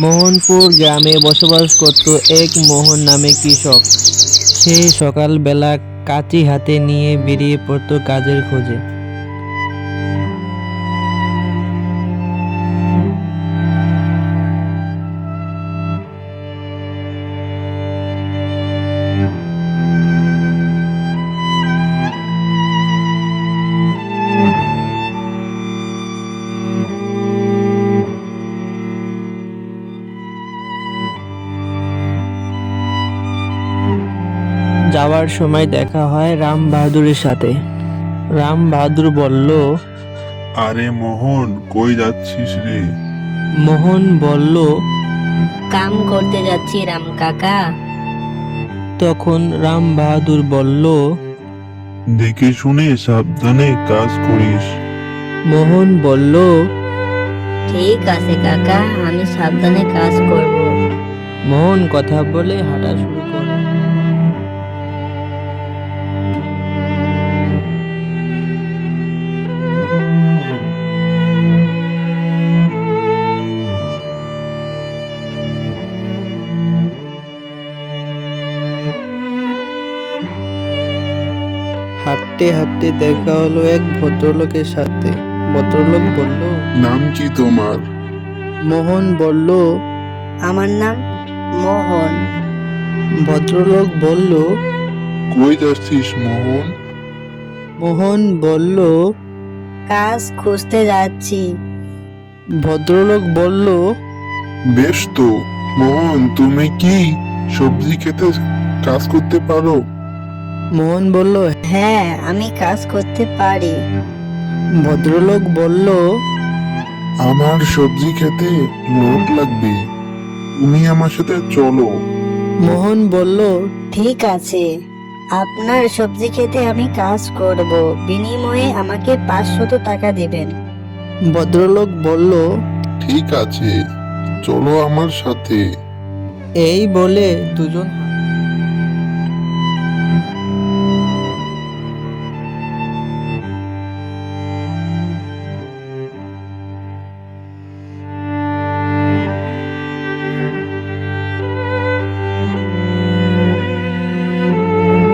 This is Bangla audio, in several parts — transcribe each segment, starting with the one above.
মোহনপুর গ্রামে বসবাস করত এক মোহন নামে কৃষক। সে সকালবেলা কাঁচি হাতে নিয়ে বেরিয়ে পড়ত কাজের খোঁজে। যাওয়ার সময় দেখা হয় রাম বাহাদুরের সাথে। রাম বাহাদুর বলল, আরে মোহন, কই যাচ্ছিস রে? মোহন বলল। কাম করতে যাচ্ছি রাম কাকা। তখন রাম বাহাদুর বলল, দেখে শুনে সাবধানে কাজ করিস। মোহন বলল, ঠিক আছে কাকা, আমি সাবধানে কাজ করব। মোহন কথা বলে হাঁটা শুরু করে। হাঁটতে হাঁটতে দেখা হলো এক ভদ্রলোকের সাথে। ভদ্রলোক বলল, নাম কি তোমার? মোহন বলল। আমার নাম মোহন। ভদ্রলোক বলল। কই যাচ্ছিস মোহন? মোহন বলল। কাজ খুঁজতে যাচ্ছি। ভদ্রলোক বলল, বেশ তো। মোহন, তুমি কি সবজি খেতে কাজ করতে পারো? মোহন বলল, হ্যাঁ, আমি কাজ করতে পারি। ভদ্রলোক বলল, আমার সবজি খেতে লোক লাগবে, তুমি আমার সাথে চলো। মোহন বলল, ঠিক আছে, আপনার সবজি খেতে আমি কাজ করব, বিনিময়ে আমাকে 500 টাকা দেবেন। ভদ্রলোক বলল। ঠিক আছে, চলো আমার সাথে। এই বলে দুজন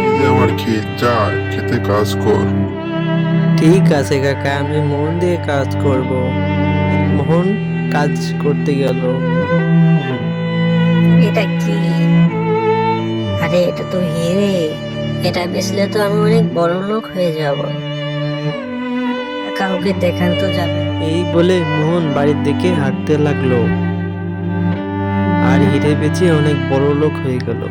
এই যে আমার ক্ষেত, যা খেতে কাজ কর। ঠিক আছে কাকা, আমি মন দিয়ে কাজ করব। মোহন কাজ করতে গেল। এটা কি? আরে এটা তো হিরে। এটা বেচলে তো আমি অনেক বড় লোক হয়ে যাব। কাউকে দেখানো তো যাবে না। এই বলে মোহন বাড়ির দিকে হাঁটতে লাগলো আর হিরে বেচে অনেক বড় লোক হয়ে গেল।